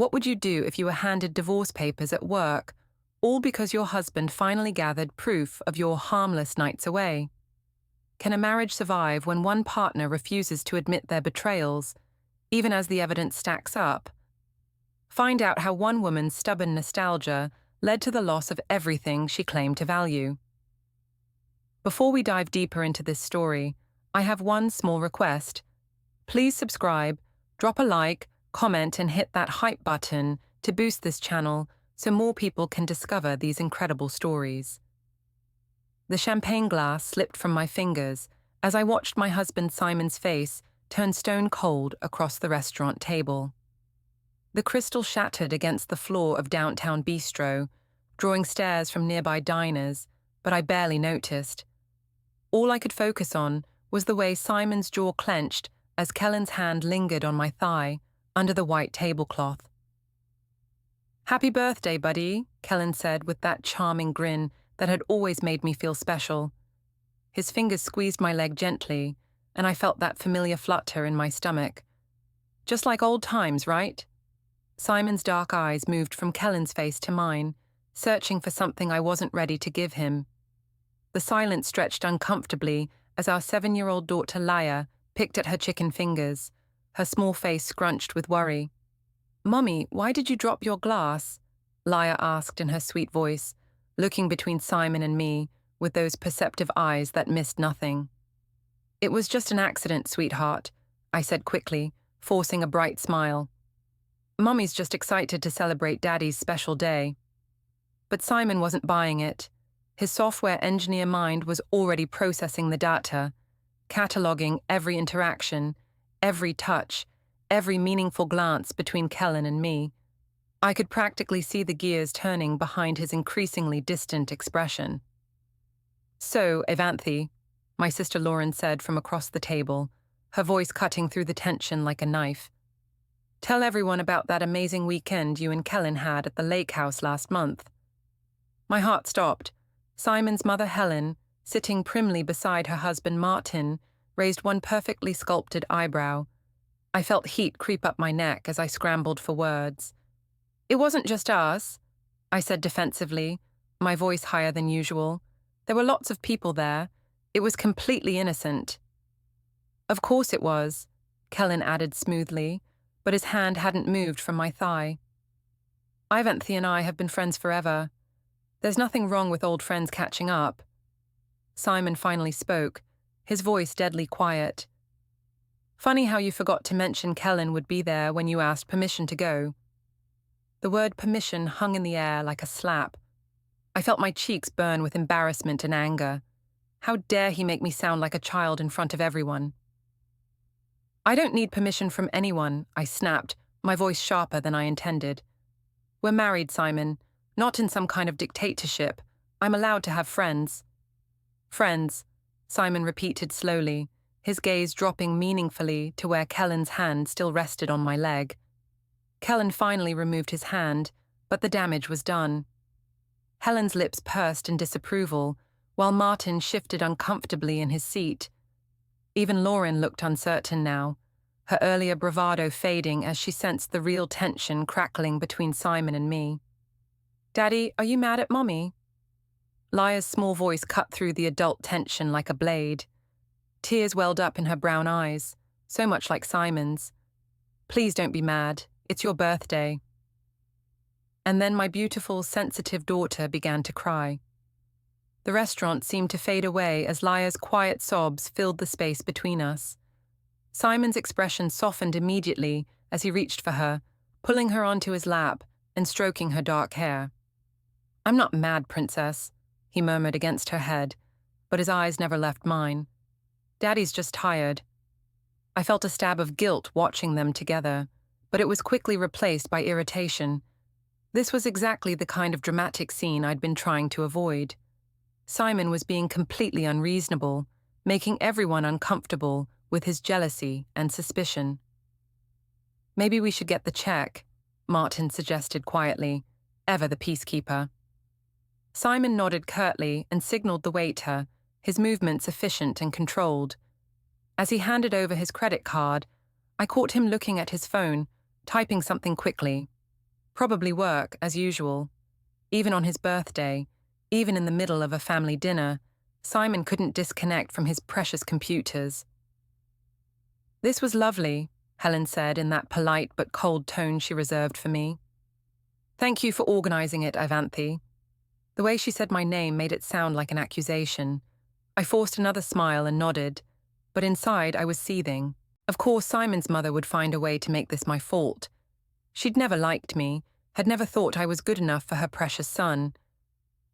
What would you do if you were handed divorce papers at work, all because your husband finally gathered proof of your harmless nights away? Can a marriage survive when one partner refuses to admit their betrayals, even as the evidence stacks up? Find out how one woman's stubborn nostalgia led to the loss of everything she claimed to value. Before we dive deeper into this story, I have one small request. Please subscribe, drop a like, comment, and hit that hype button to boost this channel so more people can discover these incredible stories. The champagne glass slipped from my fingers as I watched my husband Simon's face turn stone cold across the restaurant table. The crystal shattered against the floor of Downtown Beastro, drawing stares from nearby diners, but I barely noticed. All I could focus on was the way Simon's jaw clenched as Kellen's hand lingered on my thigh under the white tablecloth. "Happy birthday, buddy," Kellen said with that charming grin that had always made me feel special. His fingers squeezed my leg gently, and I felt that familiar flutter in my stomach. Just like old times, right? Simon's dark eyes moved from Kellen's face to mine, searching for something I wasn't ready to give him. The silence stretched uncomfortably as our 7-year-old daughter Laya picked at her chicken fingers, her small face scrunched with worry. "Mommy, why did you drop your glass?" Laya asked in her sweet voice, looking between Simon and me with those perceptive eyes that missed nothing. "It was just an accident, sweetheart," I said quickly, forcing a bright smile. "Mommy's just excited to celebrate Daddy's special day." But Simon wasn't buying it. His software engineer mind was already processing the data, cataloging every interaction, every touch, every meaningful glance between Kellen and me. I could practically see the gears turning behind his increasingly distant expression. "So, Ivanthy," my sister Lauren said from across the table, her voice cutting through the tension like a knife. "Tell everyone about that amazing weekend you and Kellen had at the lake house last month." My heart stopped. Simon's mother Helen, sitting primly beside her husband Martin, raised one perfectly sculpted eyebrow. I felt heat creep up my neck as I scrambled for words. "It wasn't just us," I said defensively, my voice higher than usual. "There were lots of people there. It was completely innocent." "Of course it was," Kellen added smoothly, but his hand hadn't moved from my thigh. "Ivanthy and I have been friends forever. There's nothing wrong with old friends catching up." Simon finally spoke, his voice deadly quiet. "Funny how you forgot to mention Kellen would be there when you asked permission to go." The word permission hung in the air like a slap. I felt my cheeks burn with embarrassment and anger. How dare he make me sound like a child in front of everyone? "I don't need permission from anyone," I snapped, my voice sharper than I intended. "We're married, Simon, not in some kind of dictatorship. I'm allowed to have friends." "Friends," Simon repeated slowly, his gaze dropping meaningfully to where Kellen's hand still rested on my leg. Kellen finally removed his hand, but the damage was done. Helen's lips pursed in disapproval, while Martin shifted uncomfortably in his seat. Even Lauren looked uncertain now, her earlier bravado fading as she sensed the real tension crackling between Simon and me. "Daddy, are you mad at Mommy?" Laya's small voice cut through the adult tension like a blade. Tears welled up in her brown eyes, so much like Simon's. "Please don't be mad. It's your birthday." And then my beautiful, sensitive daughter began to cry. The restaurant seemed to fade away as Laya's quiet sobs filled the space between us. Simon's expression softened immediately as he reached for her, pulling her onto his lap and stroking her dark hair. "I'm not mad, Princess," he murmured against her head, but his eyes never left mine. "Daddy's just tired." I felt a stab of guilt watching them together, but it was quickly replaced by irritation. This was exactly the kind of dramatic scene I'd been trying to avoid. Simon was being completely unreasonable, making everyone uncomfortable with his jealousy and suspicion. "Maybe we should get the check," Martin suggested quietly, ever the peacekeeper. Simon nodded curtly and signaled the waiter, his movements efficient and controlled. As he handed over his credit card, I caught him looking at his phone, typing something quickly. Probably work, as usual. Even on his birthday, even in the middle of a family dinner, Simon couldn't disconnect from his precious computers. "This was lovely," Helen said in that polite but cold tone she reserved for me. "Thank you for organizing it, Ivanthy." The way she said my name made it sound like an accusation. I forced another smile and nodded, but inside I was seething. Of course, Simon's mother would find a way to make this my fault. She'd never liked me, had never thought I was good enough for her precious son.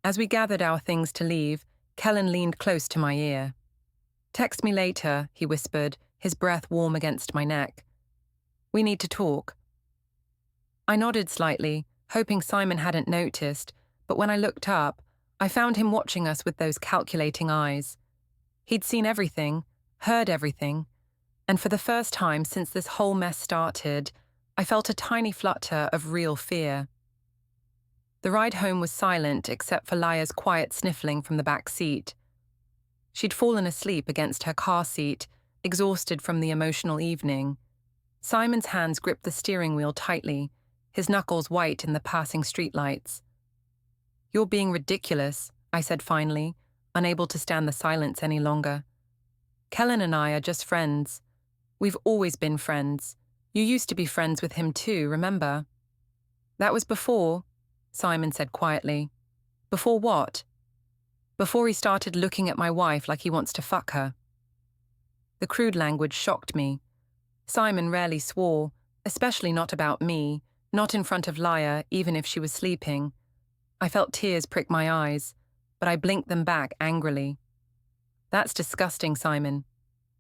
As we gathered our things to leave, Kellen leaned close to my ear. "Text me later," he whispered, his breath warm against my neck. "We need to talk." I nodded slightly, hoping Simon hadn't noticed, but when I looked up, I found him watching us with those calculating eyes. He'd seen everything, heard everything, and for the first time since this whole mess started, I felt a tiny flutter of real fear. The ride home was silent except for Laya's quiet sniffling from the back seat. She'd fallen asleep against her car seat, exhausted from the emotional evening. Simon's hands gripped the steering wheel tightly, his knuckles white in the passing streetlights. "You're being ridiculous," I said finally, unable to stand the silence any longer. "Kellen and I are just friends. We've always been friends. You used to be friends with him too, remember?" "That was before," Simon said quietly. "Before what?" "Before he started looking at my wife like he wants to fuck her." The crude language shocked me. Simon rarely swore, especially not about me, not in front of Laya, even if she was sleeping. I felt tears prick my eyes, but I blinked them back angrily. "That's disgusting, Simon.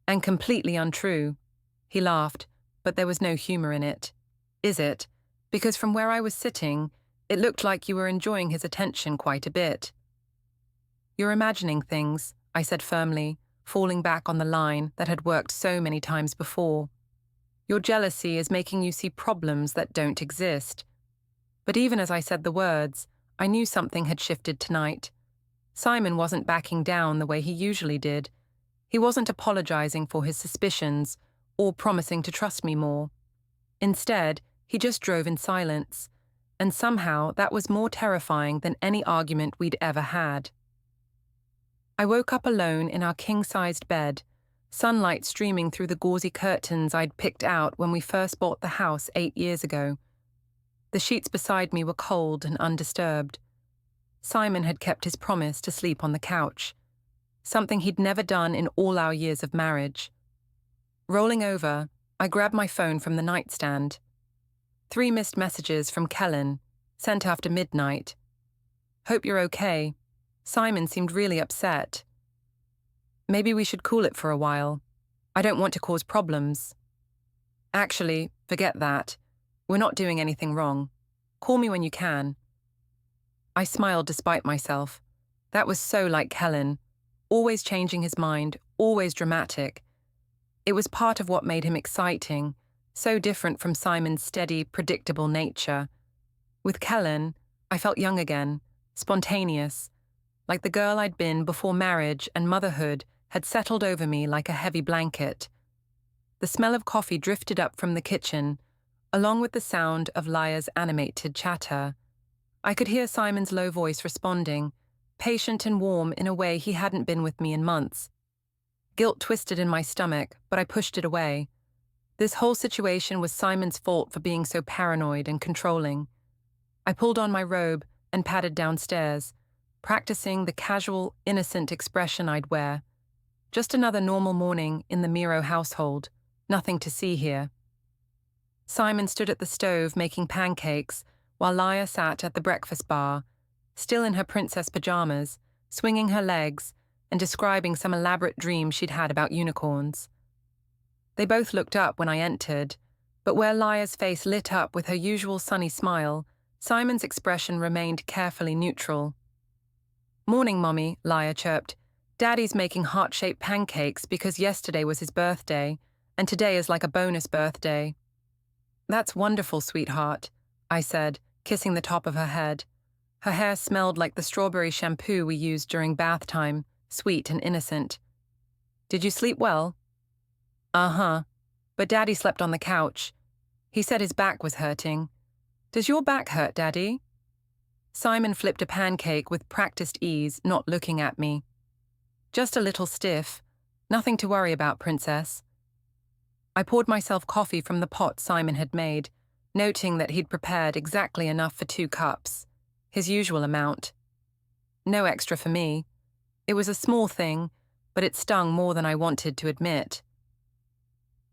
And completely untrue." He laughed, but there was no humor in it. "Is it? Because from where I was sitting, it looked like you were enjoying his attention quite a bit." "You're imagining things," I said firmly, falling back on the line that had worked so many times before. "Your jealousy is making you see problems that don't exist." But even as I said the words, I knew something had shifted tonight. Simon wasn't backing down the way he usually did. He wasn't apologizing for his suspicions or promising to trust me more. Instead, he just drove in silence, and somehow that was more terrifying than any argument we'd ever had. I woke up alone in our king-sized bed, sunlight streaming through the gauzy curtains I'd picked out when we first bought the house 8 years ago. The sheets beside me were cold and undisturbed. Simon had kept his promise to sleep on the couch, something he'd never done in all our years of marriage. Rolling over, I grabbed my phone from the nightstand. 3 missed messages from Kellen, sent after midnight. "Hope you're okay." Simon seemed really upset. "Maybe we should cool it for a while. I don't want to cause problems." "Actually, forget that. We're not doing anything wrong. Call me when you can." I smiled despite myself. That was so like Kellen, always changing his mind, always dramatic. It was part of what made him exciting, so different from Simon's steady, predictable nature. With Kellen, I felt young again, spontaneous, like the girl I'd been before marriage and motherhood had settled over me like a heavy blanket. The smell of coffee drifted up from the kitchen, along with the sound of Laya's animated chatter. I could hear Simon's low voice responding, patient and warm in a way he hadn't been with me in months. Guilt twisted in my stomach, but I pushed it away. This whole situation was Simon's fault for being so paranoid and controlling. I pulled on my robe and padded downstairs, practicing the casual, innocent expression I'd wear. Just another normal morning in the Miro household, nothing to see here. Simon stood at the stove making pancakes, while Laya sat at the breakfast bar, still in her princess pajamas, swinging her legs and describing some elaborate dream she'd had about unicorns. They both looked up when I entered, but where Laya's face lit up with her usual sunny smile, Simon's expression remained carefully neutral. "Morning, Mommy," Laya chirped. "Daddy's making heart-shaped pancakes because yesterday was his birthday, and today is like a bonus birthday." "That's wonderful, sweetheart," I said, kissing the top of her head. Her hair smelled like the strawberry shampoo we used during bath time, sweet and innocent. "Did you sleep well?" "Uh-huh, but Daddy slept on the couch. He said his back was hurting." Does your back hurt, Daddy? Simon flipped a pancake with practiced ease, not looking at me. Just a little stiff. Nothing to worry about, Princess. I poured myself coffee from the pot Simon had made, noting that he'd prepared exactly enough for 2 cups, his usual amount. No extra for me. It was a small thing, but it stung more than I wanted to admit.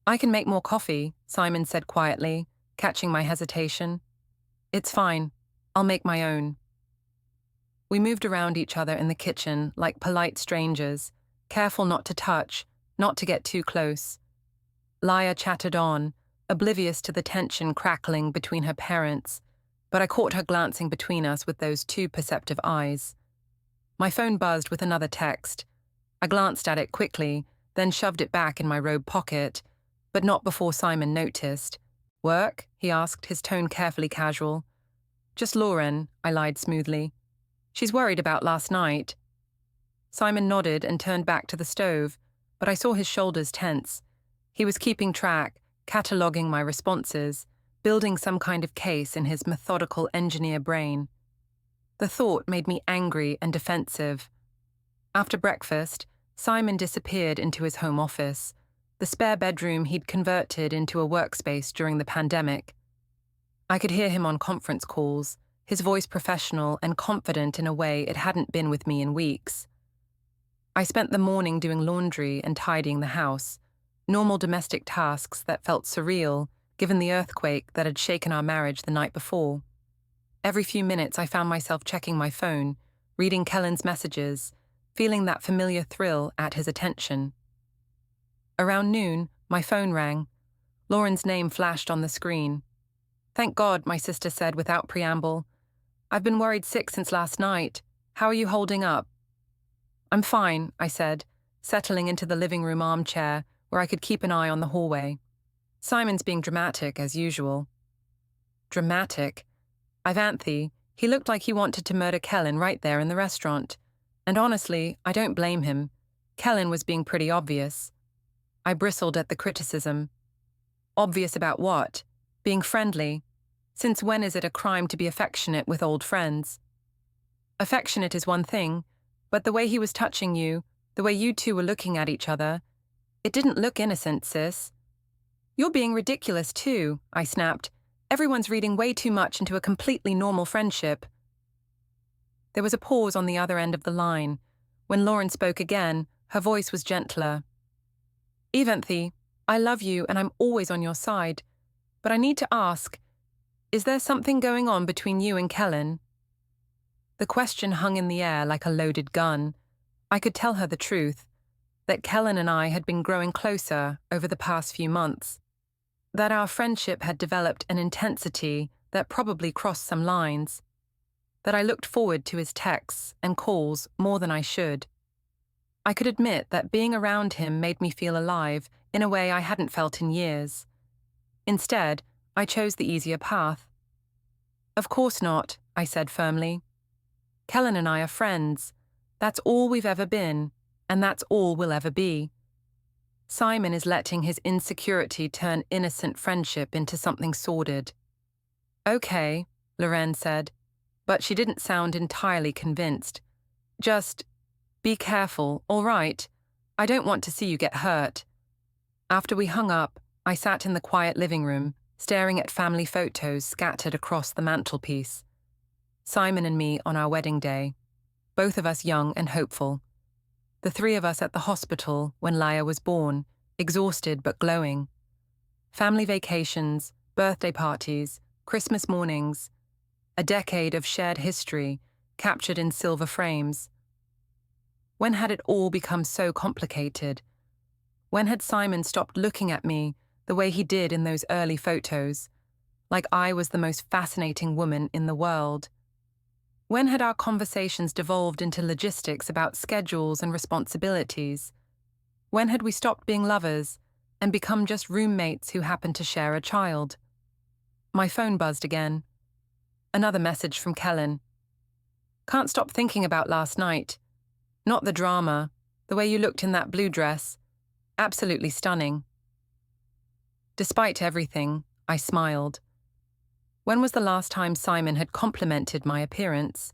I can make more coffee, Simon said quietly, catching my hesitation. It's fine. I'll make my own. We moved around each other in the kitchen like polite strangers, careful not to touch, not to get too close. Laya chattered on, oblivious to the tension crackling between her parents, but I caught her glancing between us with those 2 perceptive eyes. My phone buzzed with another text. I glanced at it quickly, then shoved it back in my robe pocket, but not before Simon noticed. Work? He asked, his tone carefully casual. Just Lauren, I lied smoothly. She's worried about last night. Simon nodded and turned back to the stove, but I saw his shoulders tense. He was keeping track, cataloguing my responses, building some kind of case in his methodical engineer brain. The thought made me angry and defensive. After breakfast, Simon disappeared into his home office, the spare bedroom he'd converted into a workspace during the pandemic. I could hear him on conference calls, his voice professional and confident in a way it hadn't been with me in weeks. I spent the morning doing laundry and tidying the house, normal domestic tasks that felt surreal given the earthquake that had shaken our marriage the night before. Every few minutes I found myself checking my phone, reading Kellen's messages, feeling that familiar thrill at his attention. Around noon, my phone rang. Lauren's name flashed on the screen. Thank God, my sister said without preamble. I've been worried sick since last night. How are you holding up? I'm fine, I said, settling into the living room armchair where I could keep an eye on the hallway. Simon's being dramatic, as usual. Dramatic? Ivanthy, he looked like he wanted to murder Kellen right there in the restaurant. And honestly, I don't blame him. Kellen was being pretty obvious. I bristled at the criticism. Obvious about what? Being friendly. Since when is it a crime to be affectionate with old friends? Affectionate is one thing, but the way he was touching you, the way you 2 were looking at each other, it didn't look innocent, sis. You're being ridiculous too, I snapped. Everyone's reading way too much into a completely normal friendship. There was a pause on the other end of the line. When Lauren spoke again, her voice was gentler. Ivanthy, I love you and I'm always on your side. But I need to ask, is there something going on between you and Kellen? The question hung in the air like a loaded gun. I could tell her the truth, that Kellen and I had been growing closer over the past few months, that our friendship had developed an intensity that probably crossed some lines, that I looked forward to his texts and calls more than I should. I could admit that being around him made me feel alive in a way I hadn't felt in years. Instead, I chose the easier path. Of course not, I said firmly. Kellen and I are friends. That's all we've ever been, and that's all we'll ever be. Simon is letting his insecurity turn innocent friendship into something sordid. Okay, Loren said, but she didn't sound entirely convinced. Just, be careful, all right? I don't want to see you get hurt. After we hung up, I sat in the quiet living room, staring at family photos scattered across the mantelpiece. Simon and me on our wedding day, both of us young and hopeful. The 3 of us at the hospital when Laya was born, exhausted but glowing. Family vacations, birthday parties, Christmas mornings. A decade of shared history, captured in silver frames. When had it all become so complicated? When had Simon stopped looking at me the way he did in those early photos, like I was the most fascinating woman in the world? When had our conversations devolved into logistics about schedules and responsibilities? When had we stopped being lovers and become just roommates who happened to share a child? My phone buzzed again. Another message from Kellen. Can't stop thinking about last night. Not the drama, the way you looked in that blue dress. Absolutely stunning. Despite everything, I smiled. When was the last time Simon had complimented my appearance?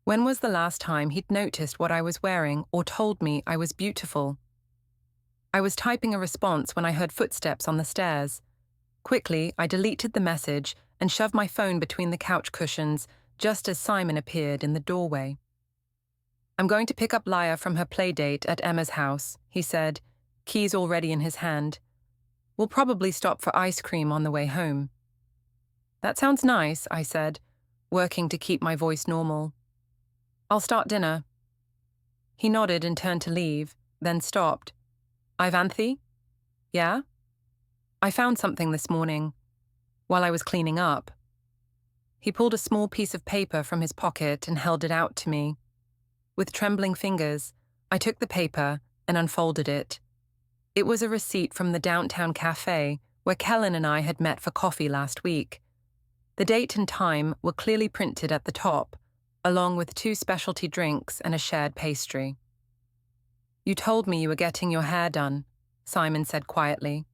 When was the last time he'd noticed what I was wearing or told me I was beautiful? I was typing a response when I heard footsteps on the stairs. Quickly, I deleted the message and shoved my phone between the couch cushions just as Simon appeared in the doorway. "I'm going to pick up Laya from her playdate at Emma's house," he said, keys already in his hand. "We'll probably stop for ice cream on the way home." "That sounds nice," I said, working to keep my voice normal. "I'll start dinner." He nodded and turned to leave, then stopped. "Ivanthy?" "Yeah?" "I found something this morning, while I was cleaning up." He pulled a small piece of paper from his pocket and held it out to me. With trembling fingers, I took the paper and unfolded it. It was a receipt from the downtown cafe where Kellen and I had met for coffee last week. The date and time were clearly printed at the top, along with 2 specialty drinks and a shared pastry. "You told me you were getting your hair done," Simon said quietly.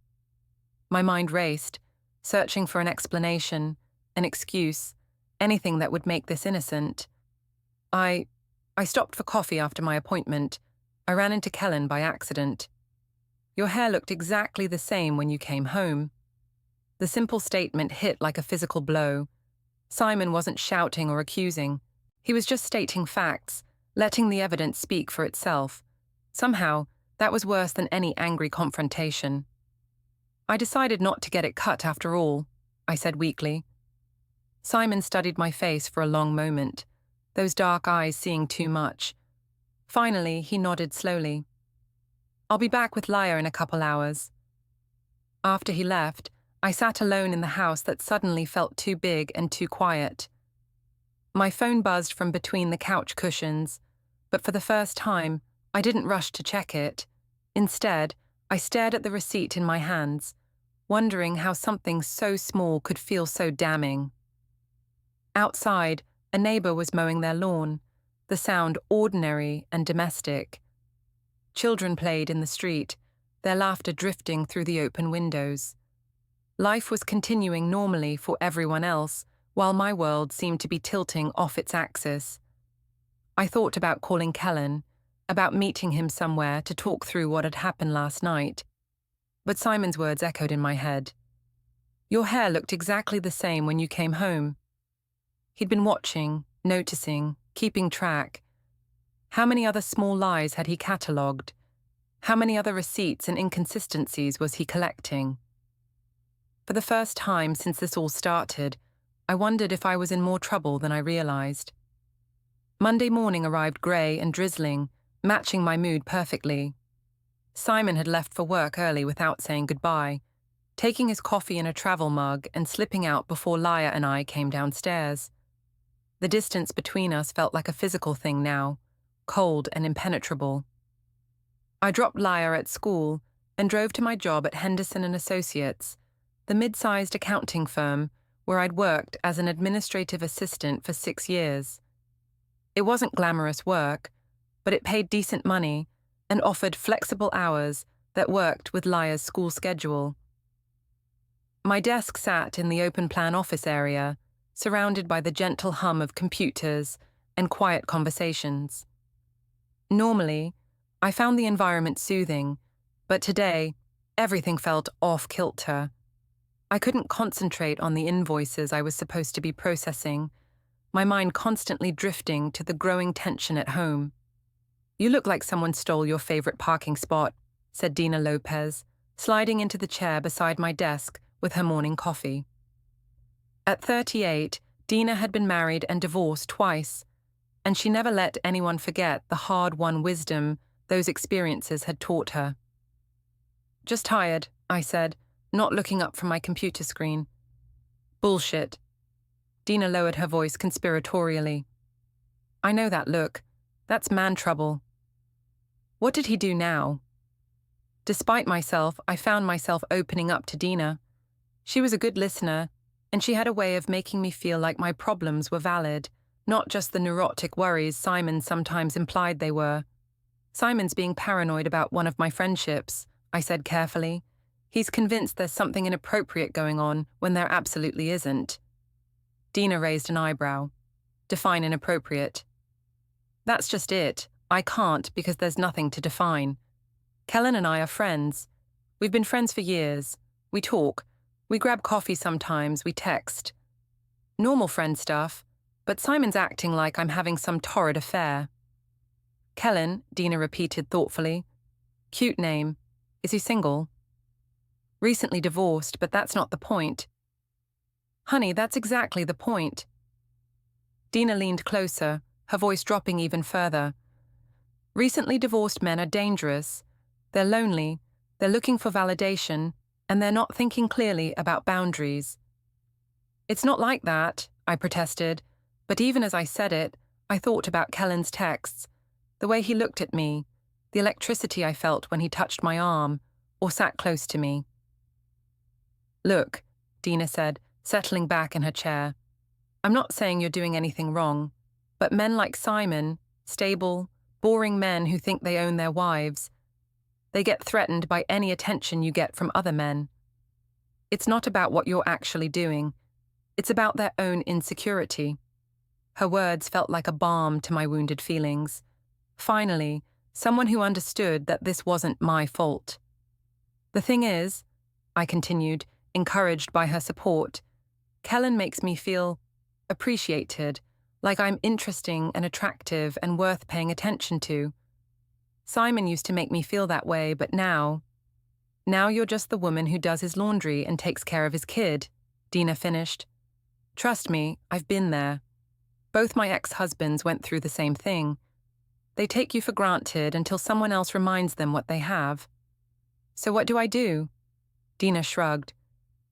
My mind raced, searching for an explanation, an excuse, anything that would make this innocent. I stopped for coffee after my appointment. I ran into Kellen by accident. "Your hair looked exactly the same when you came home." The simple statement hit like a physical blow. Simon wasn't shouting or accusing. He was just stating facts, letting the evidence speak for itself. Somehow, that was worse than any angry confrontation. "I decided not to get it cut after all," I said weakly. Simon studied my face for a long moment, those dark eyes seeing too much. Finally, he nodded slowly. "I'll be back with Laya in a couple hours." After he left, I sat alone in the house that suddenly felt too big and too quiet. My phone buzzed from between the couch cushions, but for the first time, I didn't rush to check it. Instead, I stared at the receipt in my hands, wondering how something so small could feel so damning. Outside, a neighbor was mowing their lawn, the sound ordinary and domestic. Children played in the street, their laughter drifting through the open windows. Life was continuing normally for everyone else, while my world seemed to be tilting off its axis. I thought about calling Kellen, about meeting him somewhere to talk through what had happened last night. But Simon's words echoed in my head. "Your hair looked exactly the same when you came home." He'd been watching, noticing, keeping track. How many other small lies had he catalogued? How many other receipts and inconsistencies was he collecting? For the first time since this all started, I wondered if I was in more trouble than I realized. Monday morning arrived grey and drizzling, matching my mood perfectly. Simon had left for work early without saying goodbye, taking his coffee in a travel mug and slipping out before Laya and I came downstairs. The distance between us felt like a physical thing now, cold and impenetrable. I dropped Laya at school and drove to my job at Henderson & Associates, the mid-sized accounting firm where I'd worked as an administrative assistant for 6 years. It wasn't glamorous work, but it paid decent money and offered flexible hours that worked with Laya's school schedule. My desk sat in the open-plan office area, surrounded by the gentle hum of computers and quiet conversations. Normally, I found the environment soothing, but today, everything felt off-kilter. I couldn't concentrate on the invoices I was supposed to be processing, my mind constantly drifting to the growing tension at home. "You look like someone stole your favorite parking spot," said Dina Lopez, sliding into the chair beside my desk with her morning coffee. At 38, Dina had been married and divorced twice, and she never let anyone forget the hard-won wisdom those experiences had taught her. "Just tired," I said, not looking up from my computer screen. "Bullshit." Dina lowered her voice conspiratorially. "I know that look. That's man trouble." What did he do now? Despite myself, I found myself opening up to Dina. She was a good listener, and she had a way of making me feel like my problems were valid, not just the neurotic worries Simon sometimes implied they were. "Simon's being paranoid about one of my friendships," I said carefully. "He's convinced there's something inappropriate going on when there absolutely isn't." Dina raised an eyebrow. Define inappropriate. That's just it. I can't because there's nothing to define. Kellen and I are friends. We've been friends for years. We talk. We grab coffee sometimes. We text. Normal friend stuff, but Simon's acting like I'm having some torrid affair. Kellen, Dina repeated thoughtfully. Cute name. Is he single? Recently divorced, but that's not the point. Honey, that's exactly the point. Dina leaned closer, her voice dropping even further. Recently divorced men are dangerous. They're lonely, they're looking for validation, and they're not thinking clearly about boundaries. It's not like that, I protested, but even as I said it, I thought about Kellen's texts, the way he looked at me, the electricity I felt when he touched my arm or sat close to me. Look, Dina said, settling back in her chair. I'm not saying you're doing anything wrong, but men like Simon, stable, boring men who think they own their wives, they get threatened by any attention you get from other men. It's not about what you're actually doing. It's about their own insecurity. Her words felt like a balm to my wounded feelings. Finally, someone who understood that this wasn't my fault. The thing is, I continued, encouraged by her support, Kellen makes me feel appreciated, like I'm interesting and attractive and worth paying attention to. Simon used to make me feel that way, but now you're just the woman who does his laundry and takes care of his kid, Dina finished. Trust me, I've been there. Both my ex-husbands went through the same thing. They take you for granted until someone else reminds them what they have. So what do? Dina shrugged.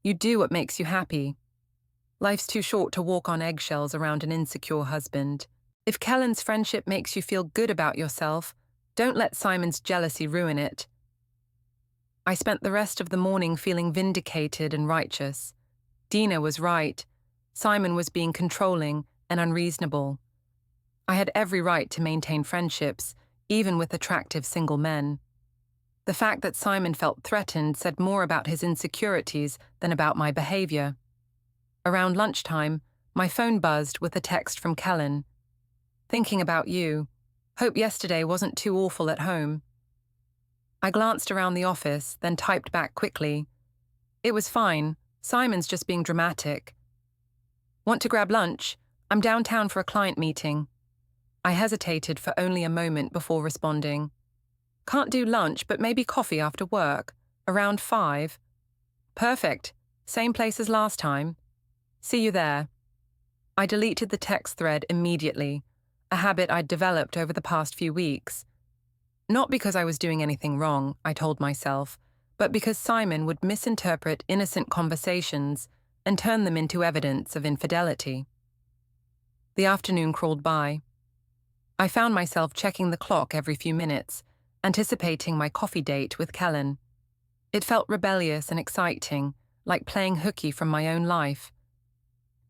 You do what makes you happy. Life's too short to walk on eggshells around an insecure husband. If Kellen's friendship makes you feel good about yourself, don't let Simon's jealousy ruin it. I spent the rest of the morning feeling vindicated and righteous. Dina was right. Simon was being controlling and unreasonable. I had every right to maintain friendships, even with attractive single men. The fact that Simon felt threatened said more about his insecurities than about my behavior. Around lunchtime, my phone buzzed with a text from Kellen. Thinking about you. Hope yesterday wasn't too awful at home. I glanced around the office, then typed back quickly. It was fine. Simon's just being dramatic. Want to grab lunch? I'm downtown for a client meeting. I hesitated for only a moment before responding. Can't do lunch, but maybe coffee after work. Around 5. Perfect. Same place as last time. See you there. I deleted the text thread immediately, a habit I'd developed over the past few weeks. Not because I was doing anything wrong, I told myself, but because Simon would misinterpret innocent conversations and turn them into evidence of infidelity. The afternoon crawled by. I found myself checking the clock every few minutes, anticipating my coffee date with Kellen. It felt rebellious and exciting, like playing hooky from my own life.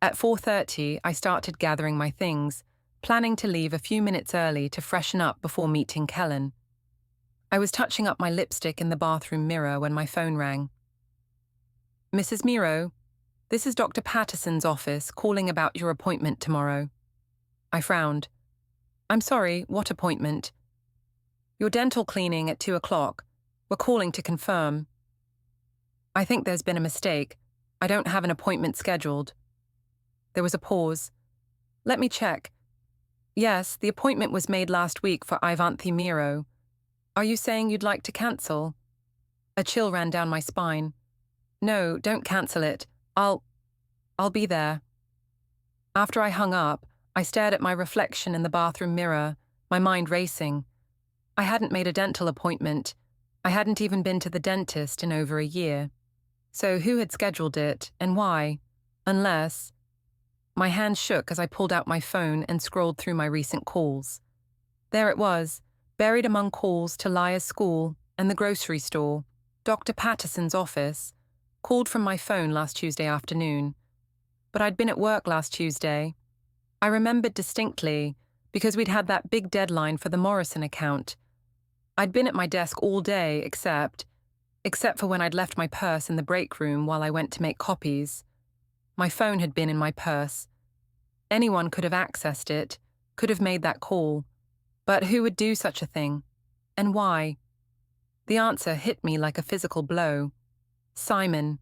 At 4:30, I started gathering my things, planning to leave a few minutes early to freshen up before meeting Kellen. I was touching up my lipstick in the bathroom mirror when my phone rang. Mrs. Miro, this is Dr. Patterson's office calling about your appointment tomorrow. I frowned. I'm sorry, what appointment? Your dental cleaning at 2 o'clock. We're calling to confirm. I think there's been a mistake. I don't have an appointment scheduled. There was a pause. Let me check. Yes, the appointment was made last week for Ivanthy Miro. Are you saying you'd like to cancel? A chill ran down my spine. No, don't cancel it. I'll be there. After I hung up, I stared at my reflection in the bathroom mirror, my mind racing. I hadn't made a dental appointment. I hadn't even been to the dentist in over a year. So who had scheduled it, and why? Unless... My hand shook as I pulled out my phone and scrolled through my recent calls. There it was, buried among calls to Lia's school and the grocery store, Dr. Patterson's office, called from my phone last Tuesday afternoon. But I'd been at work last Tuesday. I remembered distinctly because we'd had that big deadline for the Morrison account. I'd been at my desk all day except for when I'd left my purse in the break room while I went to make copies. My phone had been in my purse, Anyone could have accessed it, could have made that call. But who would do such a thing? And why? The answer hit me like a physical blow. Simon.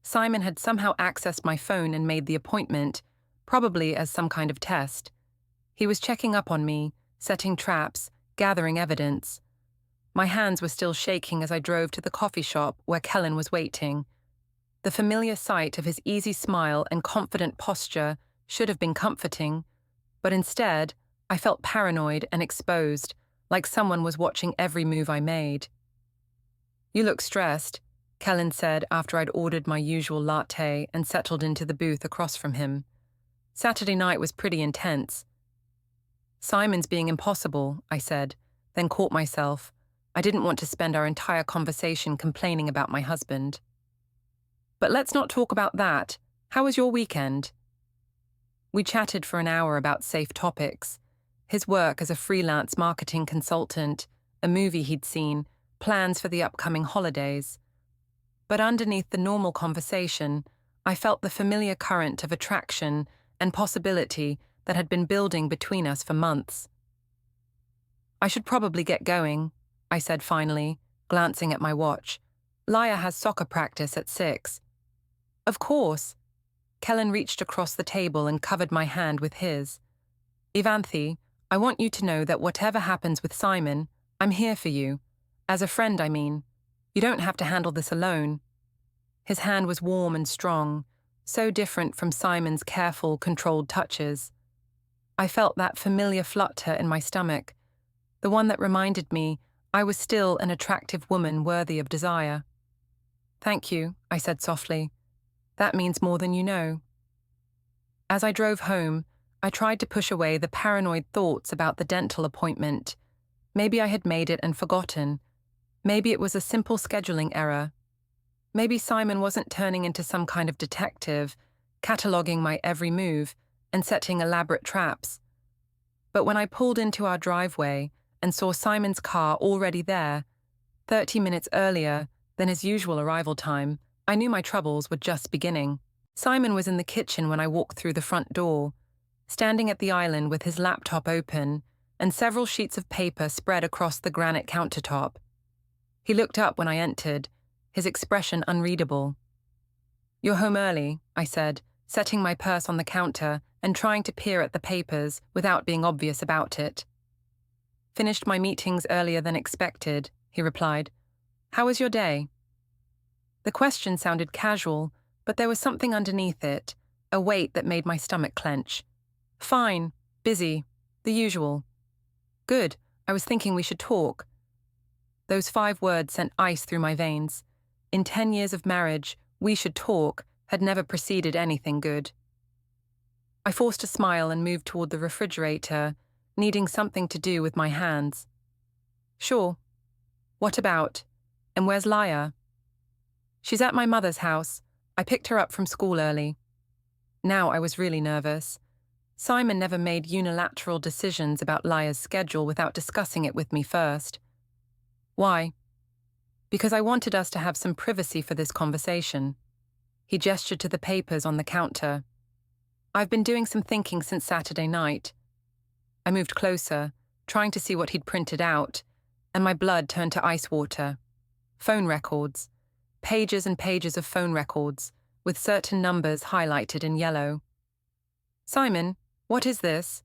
Simon had somehow accessed my phone and made the appointment, probably as some kind of test. He was checking up on me, setting traps, gathering evidence. My hands were still shaking as I drove to the coffee shop where Kellen was waiting. The familiar sight of his easy smile and confident posture should have been comforting, but instead, I felt paranoid and exposed, like someone was watching every move I made. "You look stressed," Kellen said after I'd ordered my usual latte and settled into the booth across from him. "Saturday night was pretty intense." "Simon's being impossible," I said, then caught myself. I didn't want to spend our entire conversation complaining about my husband. "But let's not talk about that. How was your weekend?" We chatted for an hour about safe topics. His work as a freelance marketing consultant, a movie he'd seen, plans for the upcoming holidays. But underneath the normal conversation, I felt the familiar current of attraction and possibility that had been building between us for months. "I should probably get going," I said finally, glancing at my watch. "Laya has soccer practice at 6. "Of course." Kellen reached across the table and covered my hand with his. "Ivanthy, I want you to know that whatever happens with Simon, I'm here for you. As a friend, I mean. You don't have to handle this alone." His hand was warm and strong, so different from Simon's careful, controlled touches. I felt that familiar flutter in my stomach, the one that reminded me I was still an attractive woman worthy of desire. "Thank you," I said softly. "That means more than you know." As I drove home, I tried to push away the paranoid thoughts about the dental appointment. Maybe I had made it and forgotten. Maybe it was a simple scheduling error. Maybe Simon wasn't turning into some kind of detective, cataloguing my every move and setting elaborate traps. But when I pulled into our driveway and saw Simon's car already there, 30 minutes earlier than his usual arrival time, I knew my troubles were just beginning. Simon was in the kitchen when I walked through the front door, standing at the island with his laptop open and several sheets of paper spread across the granite countertop. He looked up when I entered, his expression unreadable. "You're home early," I said, setting my purse on the counter and trying to peer at the papers without being obvious about it. "Finished my meetings earlier than expected," he replied. "How was your day?" The question sounded casual, but there was something underneath it, a weight that made my stomach clench. "Fine, busy, the usual." "Good, I was thinking we should talk." Those 5 words sent ice through my veins. In 10 years of marriage, "we should talk" had never preceded anything good. I forced a smile and moved toward the refrigerator, needing something to do with my hands. "Sure. What about? And where's Laya?" "She's at my mother's house. I picked her up from school early." Now I was really nervous. Simon never made unilateral decisions about Laya's schedule without discussing it with me first. "Why?" "Because I wanted us to have some privacy for this conversation." He gestured to the papers on the counter. "I've been doing some thinking since Saturday night." I moved closer, trying to see what he'd printed out, and my blood turned to ice water. Phone records. Pages and pages of phone records, with certain numbers highlighted in yellow. "Simon, what is this?"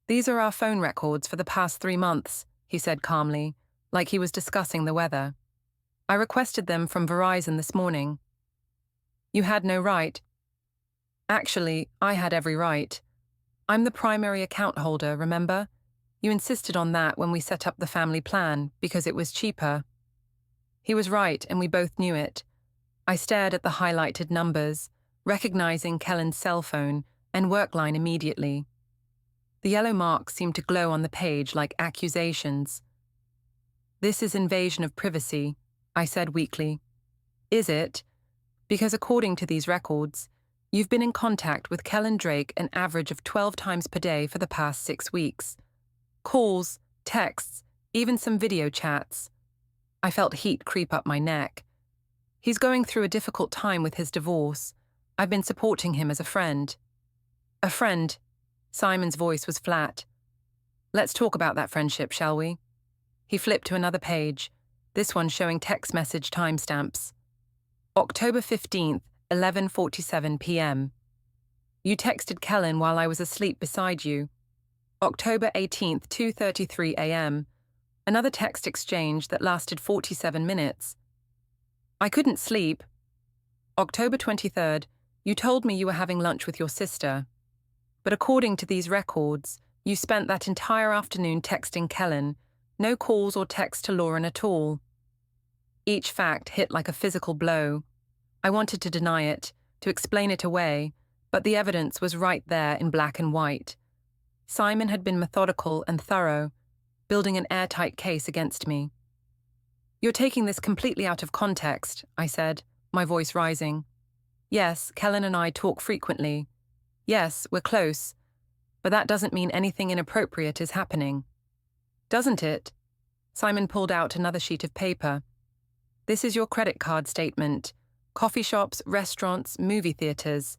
"These are our phone records for the past 3 months," he said calmly, like he was discussing the weather. "I requested them from Verizon this morning." "You had no right." "Actually, I had every right. I'm the primary account holder, remember? You insisted on that when we set up the family plan, because it was cheaper." He was right, and we both knew it. I stared at the highlighted numbers, recognizing Kellen's cell phone and work line immediately. The yellow marks seemed to glow on the page like accusations. "This is invasion of privacy," I said weakly. "Is it? Because according to these records, you've been in contact with Kellen Drake an average of 12 times per day for the past 6 weeks. Calls, texts, even some video chats." I felt heat creep up my neck. "He's going through a difficult time with his divorce. I've been supporting him as a friend." A friend. Simon's voice was flat. Let's talk about that friendship, shall we? He flipped to another page, this one showing text message timestamps. October 15th, 11:47 p.m. You texted Kellen while I was asleep beside you. October 18th, 2:33 a.m. Another text exchange that lasted 47 minutes. I couldn't sleep. October 23rd, you told me you were having lunch with your sister. But according to these records, you spent that entire afternoon texting Kellen, no calls or texts to Lauren at all. Each fact hit like a physical blow. I wanted to deny it, to explain it away, but the evidence was right there in black and white. Simon had been methodical and thorough, building an airtight case against me. You're taking this completely out of context, I said, my voice rising. Yes, Kellen and I talk frequently. Yes, we're close, but that doesn't mean anything inappropriate is happening. Doesn't it? Simon pulled out another sheet of paper. This is your credit card statement. Coffee shops, restaurants, movie theaters.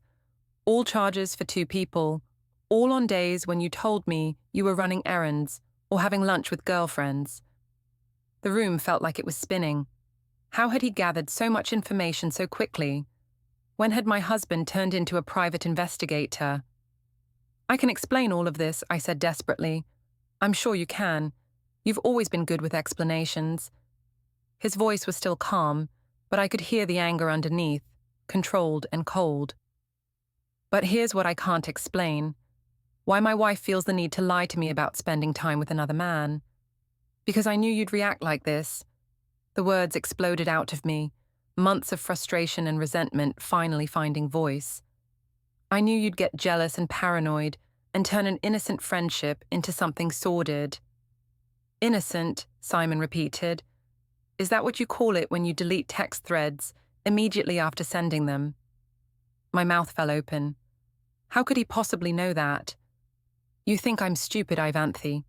All charges for 2 people, all on days when you told me you were running errands or having lunch with girlfriends. The room felt like it was spinning. How had he gathered so much information so quickly? When had my husband turned into a private investigator? I can explain all of this, I said desperately. I'm sure you can. You've always been good with explanations. His voice was still calm, but I could hear the anger underneath, controlled and cold. But here's what I can't explain. Why my wife feels the need to lie to me about spending time with another man. Because I knew you'd react like this. The words exploded out of me, months of frustration and resentment finally finding voice. I knew you'd get jealous and paranoid and turn an innocent friendship into something sordid. Innocent, Simon repeated. Is that what you call it when you delete text threads immediately after sending them? My mouth fell open. How could he possibly know that? You think I'm stupid, Ivanthy.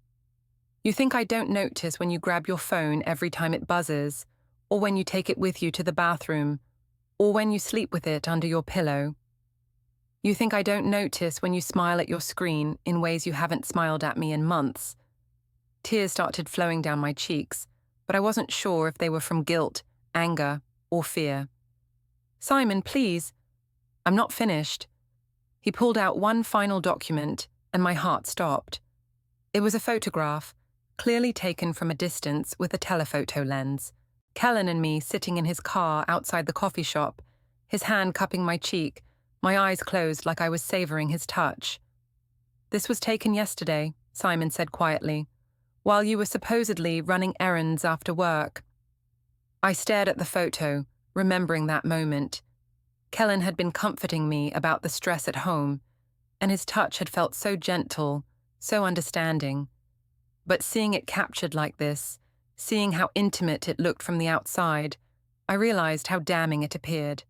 You think I don't notice when you grab your phone every time it buzzes, or when you take it with you to the bathroom, or when you sleep with it under your pillow. You think I don't notice when you smile at your screen in ways you haven't smiled at me in months. Tears started flowing down my cheeks, but I wasn't sure if they were from guilt, anger, or fear. Simon, please. I'm not finished. He pulled out one final document, and my heart stopped. It was a photograph, clearly taken from a distance with a telephoto lens. Kellen and me sitting in his car outside the coffee shop, his hand cupping my cheek, my eyes closed like I was savoring his touch. This was taken yesterday, Simon said quietly, while you were supposedly running errands after work. I stared at the photo, remembering that moment. Kellen had been comforting me about the stress at home, and his touch had felt so gentle, so understanding. But seeing it captured like this, seeing how intimate it looked from the outside, I realized how damning it appeared.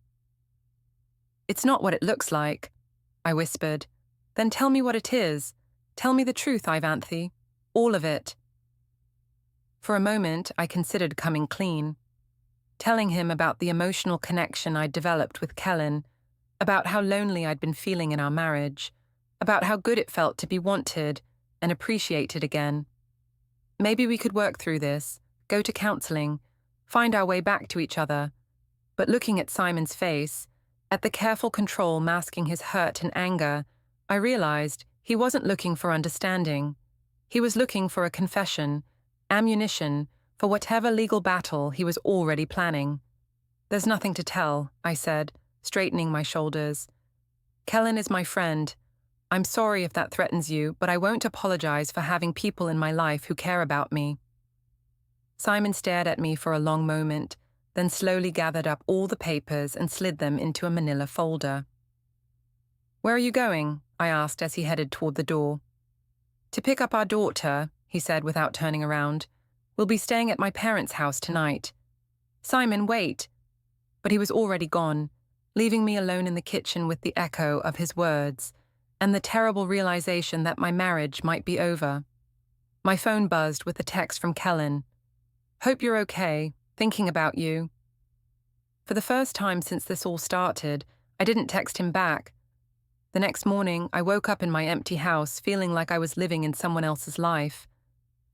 It's not what it looks like, I whispered. Then tell me what it is. Tell me the truth, Ivanthy. All of it. For a moment, I considered coming clean. Telling him about the emotional connection I'd developed with Kellen, about how lonely I'd been feeling in our marriage, about how good it felt to be wanted and appreciated again. Maybe we could work through this, go to counseling, find our way back to each other. But looking at Simon's face, at the careful control masking his hurt and anger, I realized he wasn't looking for understanding. He was looking for a confession, ammunition, for whatever legal battle he was already planning. There's nothing to tell, I said, straightening my shoulders. Kellen is my friend. I'm sorry if that threatens you, but I won't apologize for having people in my life who care about me. Simon stared at me for a long moment, then slowly gathered up all the papers and slid them into a manila folder. Where are you going? I asked as he headed toward the door. To pick up our daughter, he said without turning around. We'll be staying at my parents' house tonight. Simon, wait. But he was already gone, leaving me alone in the kitchen with the echo of his words and the terrible realization that my marriage might be over. My phone buzzed with a text from Kellen. Hope you're okay, thinking about you. For the first time since this all started, I didn't text him back. The next morning, I woke up in my empty house feeling like I was living in someone else's life.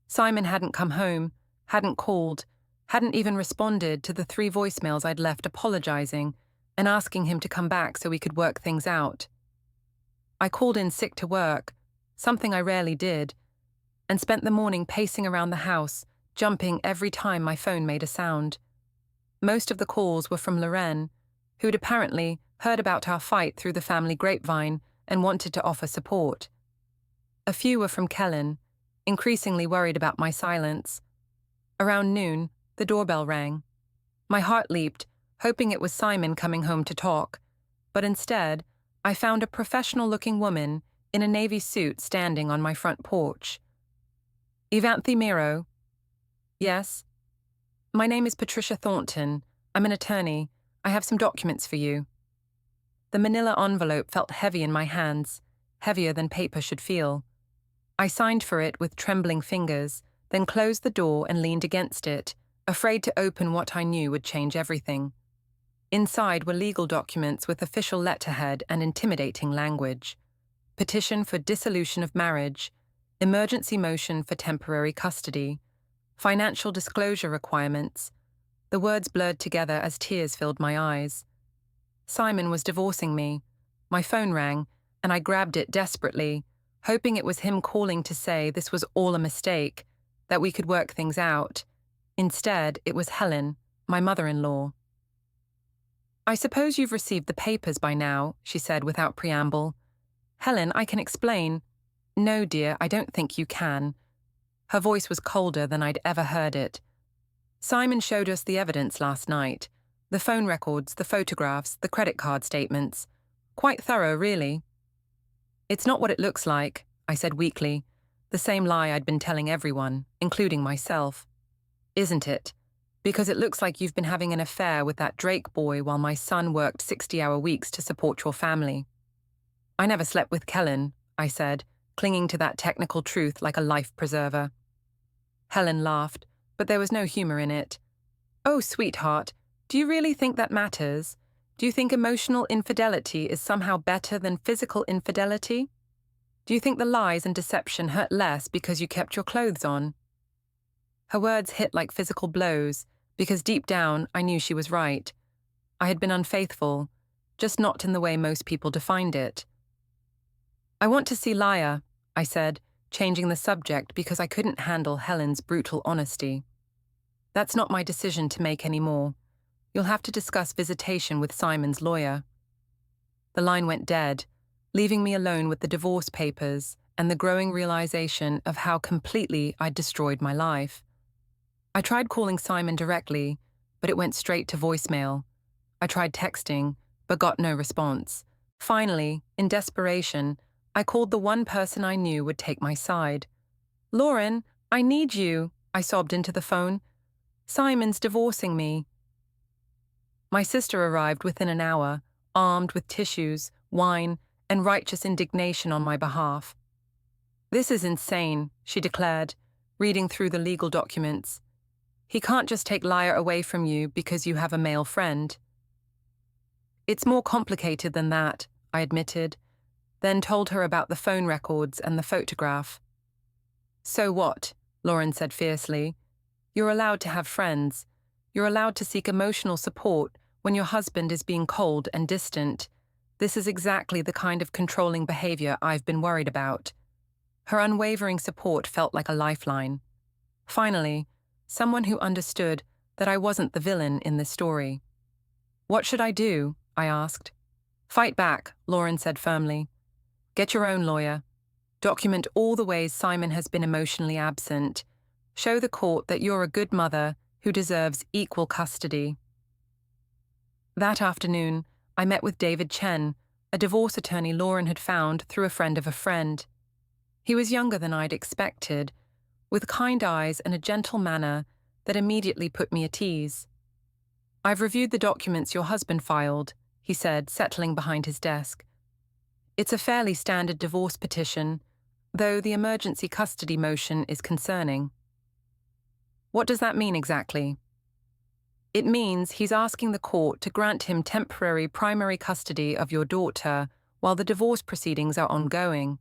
Simon hadn't come home, hadn't called, hadn't even responded to the 3 voicemails I'd left apologizing and asking him to come back so we could work things out. I called in sick to work, something I rarely did, and spent the morning pacing around the house, jumping every time my phone made a sound. Most of the calls were from Loren, who'd apparently heard about our fight through the family grapevine and wanted to offer support. A few were from Kellen, increasingly worried about my silence. Around noon, the doorbell rang. My heart leaped, hoping it was Simon coming home to talk, but instead, I found a professional-looking woman in a navy suit standing on my front porch. Ivanthy Miro. Yes? My name is Patricia Thornton. I'm an attorney. I have some documents for you. The manila envelope felt heavy in my hands, heavier than paper should feel. I signed for it with trembling fingers, then closed the door and leaned against it, afraid to open what I knew would change everything. Inside were legal documents with official letterhead and intimidating language. Petition for dissolution of marriage, emergency motion for temporary custody, financial disclosure requirements. The words blurred together as tears filled my eyes. Simon was divorcing me. My phone rang, and I grabbed it desperately, hoping it was him calling to say this was all a mistake, that we could work things out. Instead, it was Helen, my mother-in-law. I suppose you've received the papers by now, she said without preamble. Helen, I can explain. No, dear, I don't think you can. Her voice was colder than I'd ever heard it. Simon showed us the evidence last night. The phone records, the photographs, the credit card statements. Quite thorough, really. It's not what it looks like, I said weakly, the same lie I'd been telling everyone, including myself. Isn't it? Because it looks like you've been having an affair with that Drake boy while my son worked 60-hour weeks to support your family. I never slept with Kellen, I said, clinging to that technical truth like a life preserver. Helen laughed, but there was no humor in it. Oh, sweetheart, do you really think that matters? Do you think emotional infidelity is somehow better than physical infidelity? Do you think the lies and deception hurt less because you kept your clothes on? Her words hit like physical blows, because deep down I knew she was right. I had been unfaithful, just not in the way most people defined it. I want to see Laya, I said, changing the subject because I couldn't handle Helen's brutal honesty. That's not my decision to make anymore. You'll have to discuss visitation with Simon's lawyer. The line went dead, leaving me alone with the divorce papers and the growing realization of how completely I'd destroyed my life. I tried calling Simon directly, but it went straight to voicemail. I tried texting, but got no response. Finally, in desperation, I called the one person I knew would take my side. Lauren, I need you, I sobbed into the phone. Simon's divorcing me. My sister arrived within an hour, armed with tissues, wine, and righteous indignation on my behalf. This is insane, she declared, reading through the legal documents. He can't just take Laya away from you because you have a male friend. It's more complicated than that, I admitted, then told her about the phone records and the photograph. So what? Lauren said fiercely. You're allowed to have friends. You're allowed to seek emotional support when your husband is being cold and distant. This is exactly the kind of controlling behavior I've been worried about. Her unwavering support felt like a lifeline. Finally, someone who understood that I wasn't the villain in this story. What should I do? I asked. Fight back, Lauren said firmly. Get your own lawyer. Document all the ways Simon has been emotionally absent. Show the court that you're a good mother who deserves equal custody. That afternoon, I met with David Chen, a divorce attorney Lauren had found through a friend of a friend. He was younger than I'd expected, with kind eyes and a gentle manner that immediately put me at ease. I've reviewed the documents your husband filed, he said, settling behind his desk. It's a fairly standard divorce petition, though the emergency custody motion is concerning. What does that mean exactly? It means he's asking the court to grant him temporary primary custody of your daughter while the divorce proceedings are ongoing.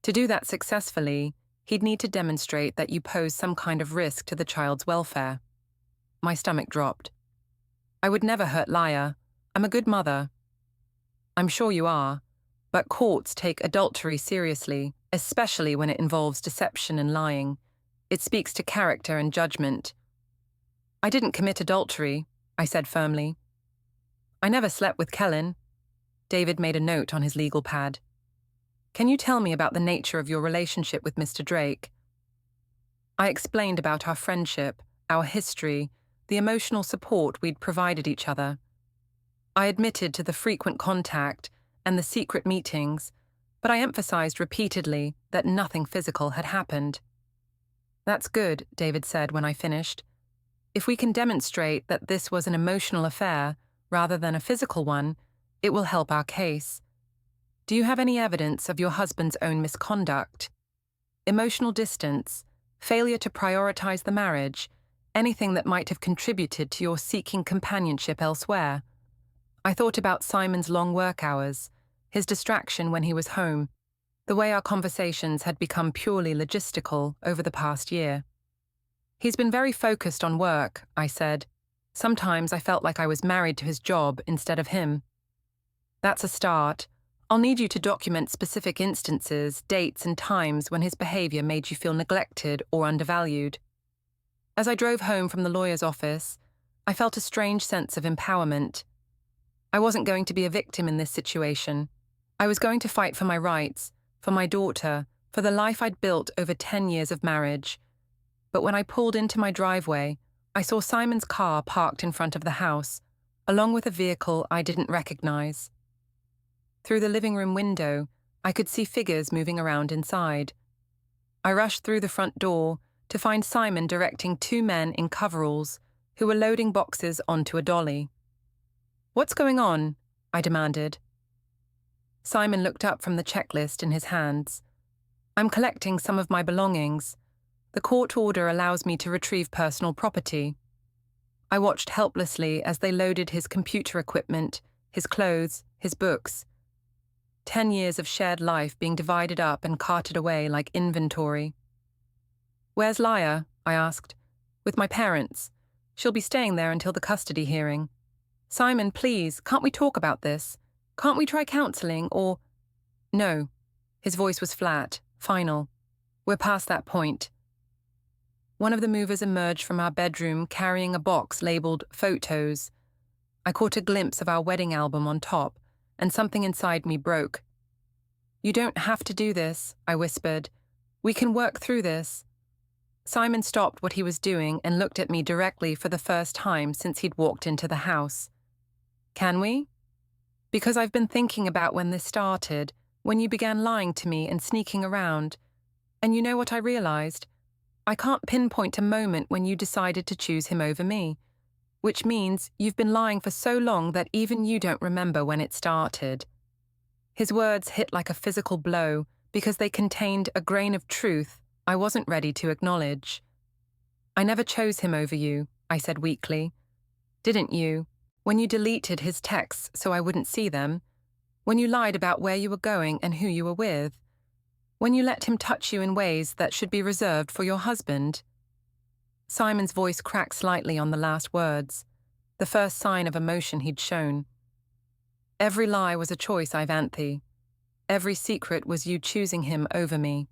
To do that successfully, he'd need to demonstrate that you pose some kind of risk to the child's welfare. My stomach dropped. I would never hurt Laya. I'm a good mother. I'm sure you are, but courts take adultery seriously, especially when it involves deception and lying. It speaks to character and judgment. I didn't commit adultery, I said firmly. I never slept with Kellen. David made a note on his legal pad. Can you tell me about the nature of your relationship with Mr. Drake? I explained about our friendship, our history, the emotional support we'd provided each other. I admitted to the frequent contact and the secret meetings, but I emphasized repeatedly that nothing physical had happened. That's good, David said when I finished. If we can demonstrate that this was an emotional affair rather than a physical one, it will help our case. Do you have any evidence of your husband's own misconduct? Emotional distance, failure to prioritize the marriage, anything that might have contributed to your seeking companionship elsewhere? I thought about Simon's long work hours, his distraction when he was home, the way our conversations had become purely logistical over the past year. He's been very focused on work, I said. Sometimes I felt like I was married to his job instead of him. That's a start. I'll need you to document specific instances, dates, and times when his behavior made you feel neglected or undervalued. As I drove home from the lawyer's office, I felt a strange sense of empowerment. I wasn't going to be a victim in this situation. I was going to fight for my rights, for my daughter, for the life I'd built over 10 years of marriage. But when I pulled into my driveway, I saw Simon's car parked in front of the house, along with a vehicle I didn't recognize. Through the living room window, I could see figures moving around inside. I rushed through the front door to find Simon directing two men in coveralls who were loading boxes onto a dolly. What's going on? I demanded. Simon looked up from the checklist in his hands. I'm collecting some of my belongings. The court order allows me to retrieve personal property. I watched helplessly as they loaded his computer equipment, his clothes, his books. 10 years of shared life being divided up and carted away like inventory. Where's Laya? I asked. With my parents. She'll be staying there until the custody hearing. Simon, please, can't we talk about this? Can't we try counseling or... No. His voice was flat, final. We're past that point. One of the movers emerged from our bedroom carrying a box labeled photos. I caught a glimpse of our wedding album on top, and something inside me broke. You don't have to do this, I whispered. We can work through this. Simon stopped what he was doing and looked at me directly for the first time since he'd walked into the house. Can we? Because I've been thinking about when this started, when you began lying to me and sneaking around. And you know what I realized? I can't pinpoint a moment when you decided to choose him over me, which means you've been lying for so long that even you don't remember when it started. His words hit like a physical blow because they contained a grain of truth I wasn't ready to acknowledge. I never chose him over you, I said weakly. Didn't you? When you deleted his texts so I wouldn't see them, when you lied about where you were going and who you were with, when you let him touch you in ways that should be reserved for your husband. Simon's voice cracked slightly on the last words, the first sign of emotion he'd shown. Every lie was a choice, Ivanthy. Every secret was you choosing him over me.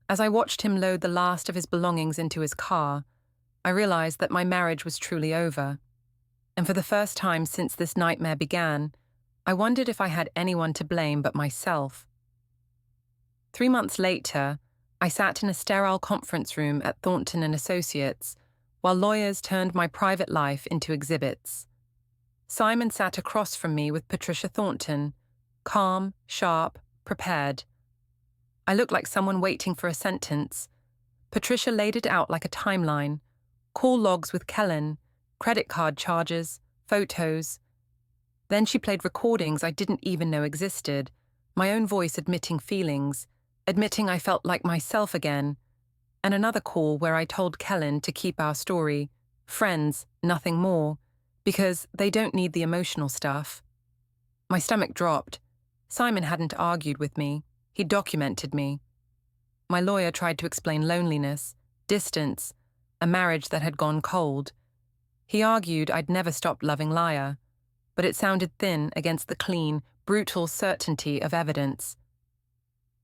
As I watched him load the last of his belongings into his car, I realized that my marriage was truly over. And for the first time since this nightmare began, I wondered if I had anyone to blame but myself. 3 months later, I sat in a sterile conference room at Thornton & Associates while lawyers turned my private life into exhibits. Simon sat across from me with Patricia Thornton, calm, sharp, prepared. I looked like someone waiting for a sentence. Patricia laid it out like a timeline, call logs with Kellen, credit card charges, photos. Then she played recordings I didn't even know existed, my own voice admitting feelings, admitting I felt like myself again, and another call where I told Kellen to keep our story, friends, nothing more, because they don't need the emotional stuff. My stomach dropped. Simon hadn't argued with me. He documented me. My lawyer tried to explain loneliness, distance, a marriage that had gone cold. He argued I'd never stopped loving Laya, but it sounded thin against the clean, brutal certainty of evidence.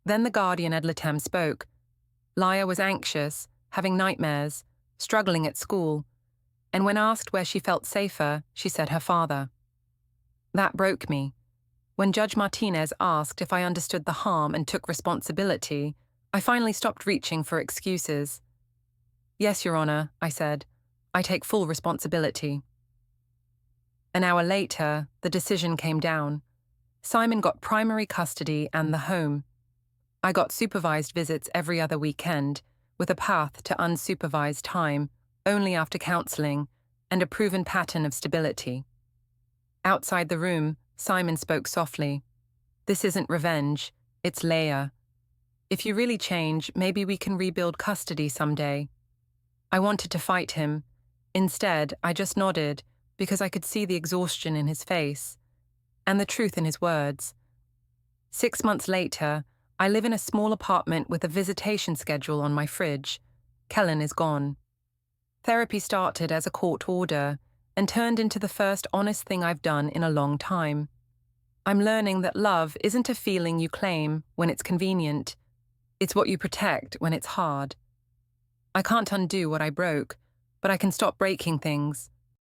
Then the guardian ad litem spoke. Laya was anxious, having nightmares, struggling at school, and when asked where she felt safer, she said her father. That broke me. When Judge Martinez asked if I understood the harm and took responsibility, I finally stopped reaching for excuses. Yes, Your Honor, I said. I take full responsibility. An hour later, the decision came down. Simon got primary custody and the home. I got supervised visits every other weekend, with a path to unsupervised time, only after counseling, and a proven pattern of stability. Outside the room, Simon spoke softly. This isn't revenge, it's Leia. If you really change, maybe we can rebuild custody someday. I wanted to fight him. Instead, I just nodded, because I could see the exhaustion in his face, and the truth in his words. 6 months later, I live in a small apartment with a visitation schedule on my fridge. Kellen is gone. Therapy started as a court order and turned into the first honest thing I've done in a long time. I'm learning that love isn't a feeling you claim when it's convenient. It's what you protect when it's hard. I can't undo what I broke, but I can stop breaking things.